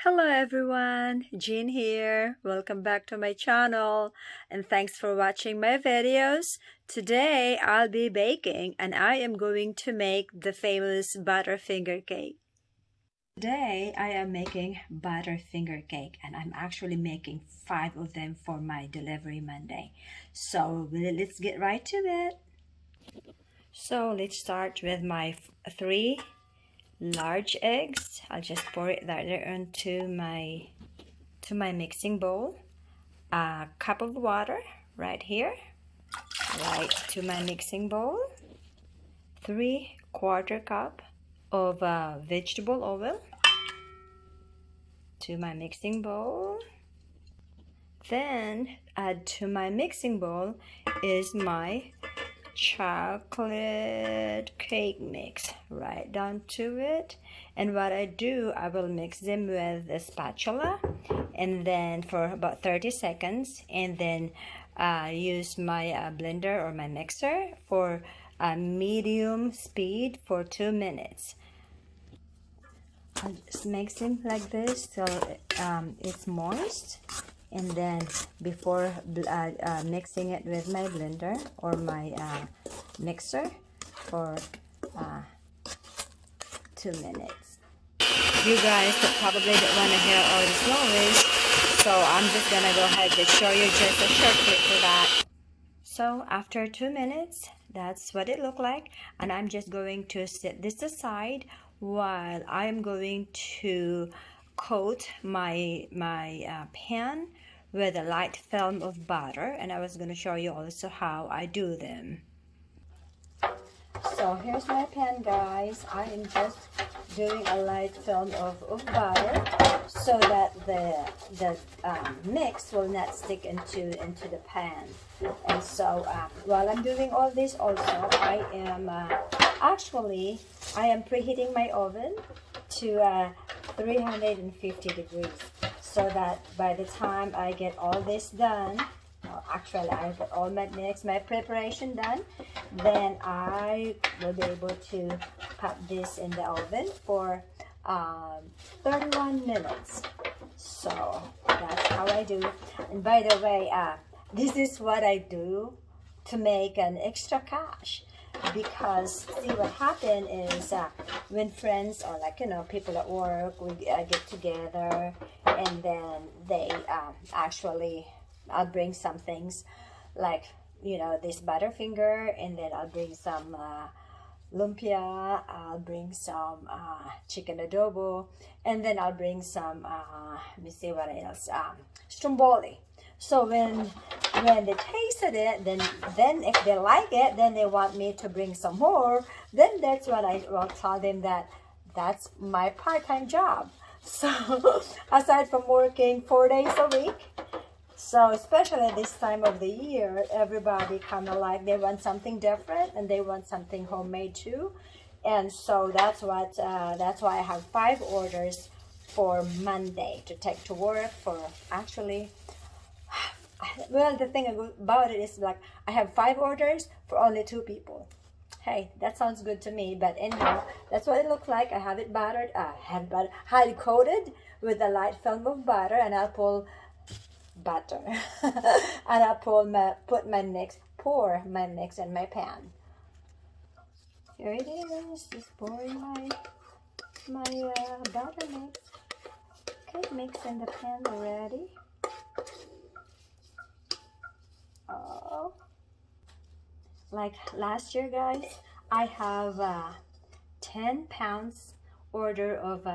Hello everyone, Jean here. Welcome back to my channel and thanks for watching my videos. Today I'll be baking and I am going to make the famous Butterfinger cake. Today I am making Butterfinger cake and I'm actually making 5 of them for my delivery Monday. So let's get right to it. So let's start with my 3 large eggs. I'll just pour it right there into my mixing bowl. A cup of water right here, right to my mixing bowl. 3/4 cup of vegetable oil to my mixing bowl. Then add to my mixing bowl is my chocolate cake mix right down to it. And what I do, I will mix them with a spatula and then for about 30 seconds, and then use my blender or my mixer for medium speed for 2 minutes. I'll just mix them like this till it's moist, and then before mixing it with my blender or my mixer for 2 minutes. You guys probably don't want to hear all this noise, so I'm just gonna go ahead and show you just a short clip for that. So after 2 minutes, that's what it looked like, and I'm just going to set this aside while I'm going to coat my pan with a light film of butter, and I was going to show you also how I do them. So here's my pan, guys. I am just doing a light film of butter so that the mix will not stick into the pan. And so while I'm doing all this also, I am I am preheating my oven to 350 degrees, so that by the time I get all this done, actually I got all my preparation done, then I will be able to pop this in the oven for 31 minutes. So that's how I do. And by the way, this is what I do to make an extra cash. Because see, what happened is when friends or people at work, we get together, and then they actually, I'll bring some things like this Butterfinger, and then I'll bring some lumpia, I'll bring some chicken adobo, and then I'll bring some let me see what else, stromboli. So when they tasted it, then if they like it, then they want me to bring some more. Then that's what I will tell them, that's my part-time job. So aside from working 4 days a week, so especially this time of the year, everybody kind of like, they want something different and they want something homemade too. And so that's why I have 5 orders for Monday to take to work for actually. Well, the thing about it is, like, I have 5 orders for only 2 people. Hey, that sounds good to me. But anyhow, that's what it looks like. I have it buttered, highly coated with a light film of butter, and I'll pull butter and I'll pour my mix in my pan. Here it is, just pouring my butter mix. Okay, mix in the pan already. Oh, like last year, guys, I have 10 pounds order of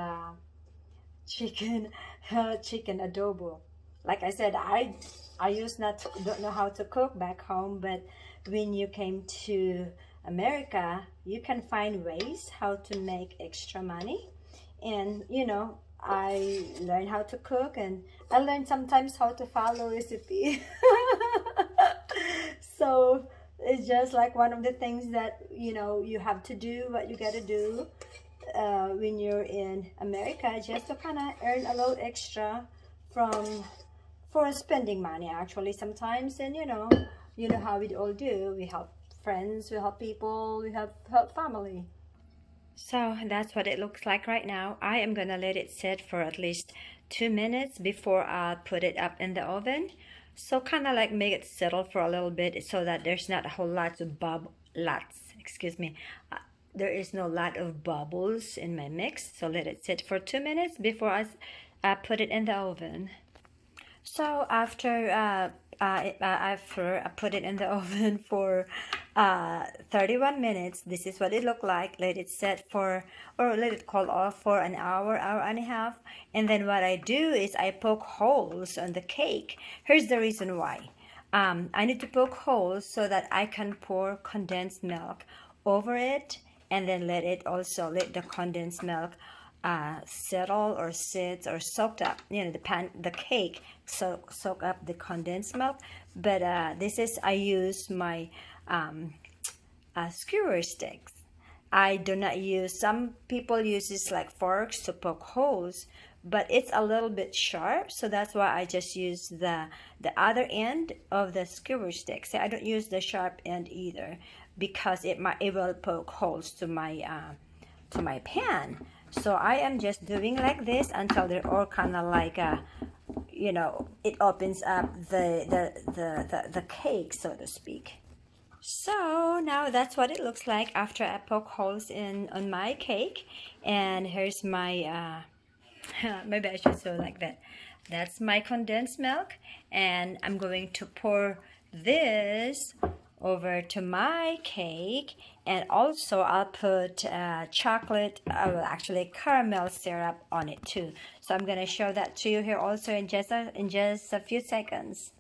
chicken adobo. Like I said, I don't know how to cook back home, but when you came to America, you can find ways how to make extra money. And I learned how to cook, and I learned sometimes how to follow recipe. So it's just like one of the things that you have to do, what you got to do when you're in America, just to kind of earn a little extra for spending money actually sometimes. And you know how we all do. We help friends, we help people, we help family. So that's what it looks like right now. I am gonna let it sit for at least 2 minutes before I put it up in the oven. So kind of like make it settle for a little bit so that there's not a whole lot of excuse me. There is no lot of bubbles in my mix. So let it sit for 2 minutes before I put it in the oven. So after I put it in the oven for 31 minutes, this is what it looked like. Let it set for, or let it cool off for an hour, hour and a half. And then what I do is I poke holes on the cake. Here's the reason why. I need to poke holes so that I can pour condensed milk over it, and then let the condensed milk settle or sit or soaked up, the cake soak up the condensed milk. But I use my skewer sticks. I do not use, some people uses like forks to poke holes, but it's a little bit sharp, so that's why I just use the other end of the skewer stick. So I don't use the sharp end either, because it will poke holes to my pan. So I am just doing like this until they're all kind of like it opens up the cake, so to speak. So now that's what it looks like after I poke holes on my cake. And here's my maybe I should show like that. That's my condensed milk, and I'm going to pour this over to my cake, and also I'll put chocolate, actually caramel syrup on it too. So I'm gonna show that to you here also in just a few seconds.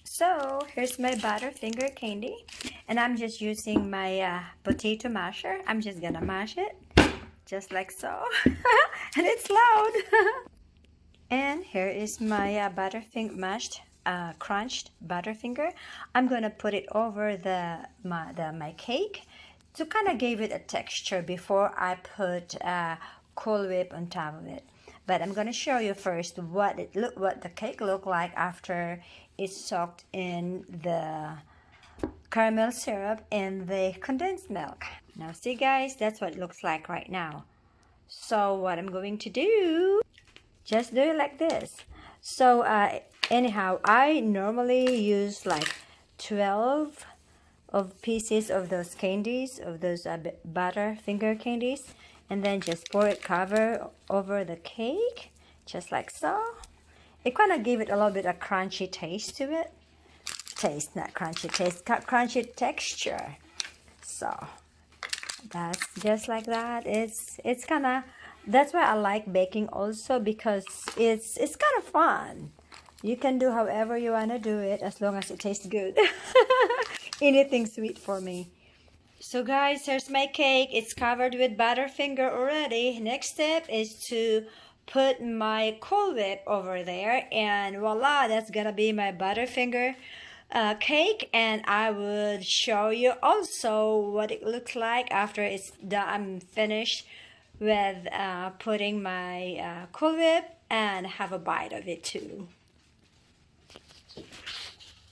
So here's my Butterfinger candy, and I'm just using my potato masher. I'm just gonna mash it just like so. And it's loud. And here is my mashed crunched Butterfinger. I'm gonna put it over my cake to kind of give it a texture before I put Cool Whip on top of it. But I'm gonna show you first what the cake looked like after it's soaked in the caramel syrup and the condensed milk. Now see guys, that's what it looks like right now. So what I'm going to do, just do it like this. So anyhow, I normally use like 12 of pieces of those candies, of those Butterfinger candies, and then just cover over the cake, just like so. It kind of gave it a little bit of crunchy taste to it. Not crunchy taste, crunchy texture. So that's just like that. It's kind of, that's why I like baking also, because it's kind of fun. You can do however you want to do it as long as it tastes good. Anything sweet for me. So guys, here's my cake. It's covered with Butterfinger already. Next step is to put my Cool Whip over there, and voila, that's gonna be my Butterfinger cake. And I would show you also what it looks like after I'm finished with putting my Cool Whip, and have a bite of it too.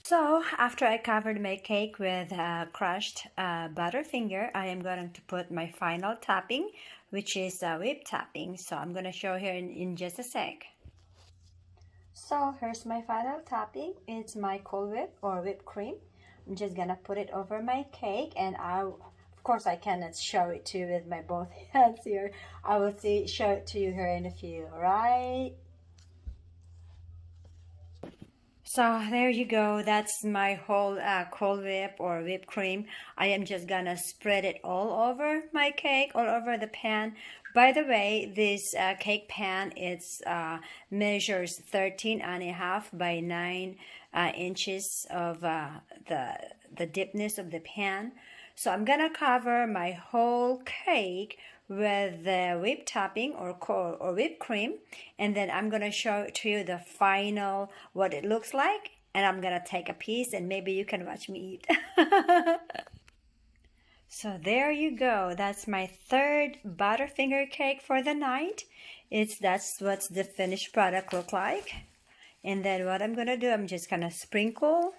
So after I covered my cake with crushed Butterfinger, I am going to put my final topping, which is whipped topping. So I'm going to show here in just a sec. So here's my final topping. It's my Cool Whip or whipped cream. I'm just going to put it over my cake, and of course I cannot show it to you with my both hands here. I will show it to you here in a few, alright? So there you go. That's my whole Cool Whip or whipped cream. I am just gonna spread it all over my cake, all over the pan. By the way, this cake pan, measures 13.5 by 9 inches of the deepness of the pan. So I'm gonna cover my whole cake with the whipped topping or whipped cream, and then I'm gonna show to you the final what it looks like, and I'm gonna take a piece and maybe you can watch me eat. So there you go. That's my third Butterfinger cake for the night. That's what the finished product look like. And then what I'm gonna do, I'm just gonna sprinkle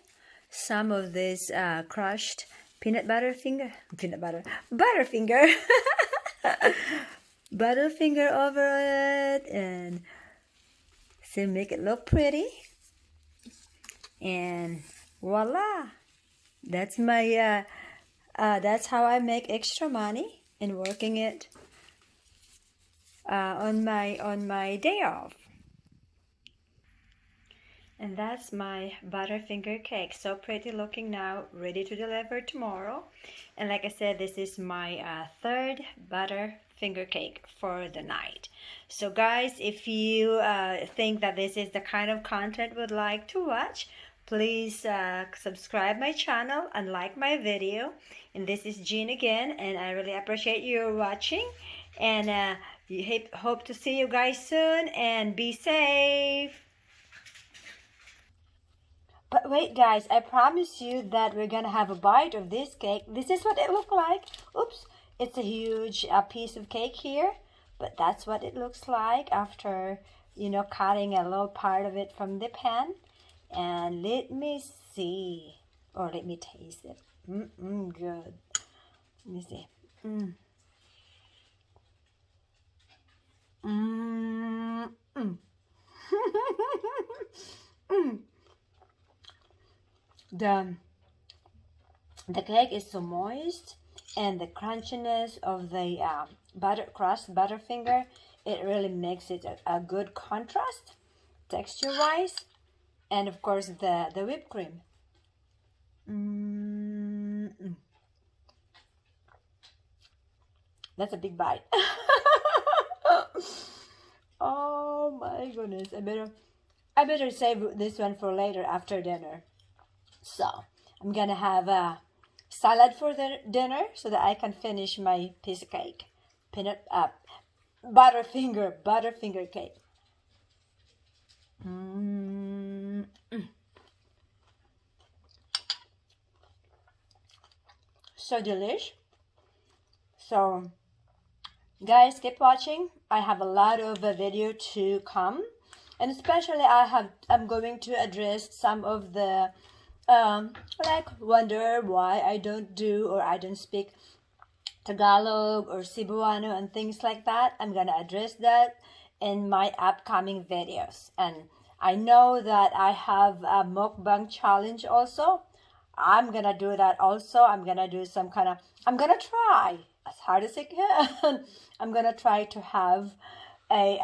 some of this crushed Butterfinger Butterfinger over it, and so make it look pretty. And voila, that's my that's how I make extra money in working it on my day off. And that's my Butterfinger cake. So pretty looking now, ready to deliver tomorrow. And like I said, this is my third Butterfinger cake for the night. So guys, if you think that this is the kind of content would like to watch, please subscribe my channel and like my video. And this is Jean again, and I really appreciate you watching. And hope to see you guys soon, and be safe. But wait guys, I promise you that we're gonna have a bite of this cake. This is what it looked like. Oops, it's a huge piece of cake here, but that's what it looks like after, you know, cutting a little part of it from the pan. And let me see, or let me taste it. Good. Let me see. The cake is so moist, and the crunchiness of the Butterfinger, it really makes it a good contrast texture-wise, and of course the whipped cream. That's a big bite. Oh my goodness! I better save this one for later after dinner. So I'm gonna have a salad for the dinner so that I can finish my piece of cake, Butterfinger cake. So delish. So guys, keep watching. I have a lot of video to come, and especially I'm going to address some of the like wonder why I don't do, or I don't speak Tagalog or Cebuano and things like that. I'm gonna address that in my upcoming videos. And I know that I have a mukbang challenge also. I'm gonna do that also. I'm gonna do I'm gonna try as hard as I can. I'm gonna try to have a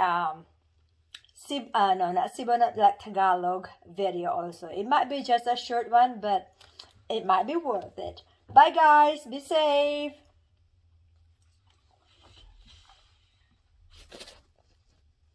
no, not Cebuano, like Tagalog video also. It might be just a short one, but it might be worth it. Bye guys, be safe.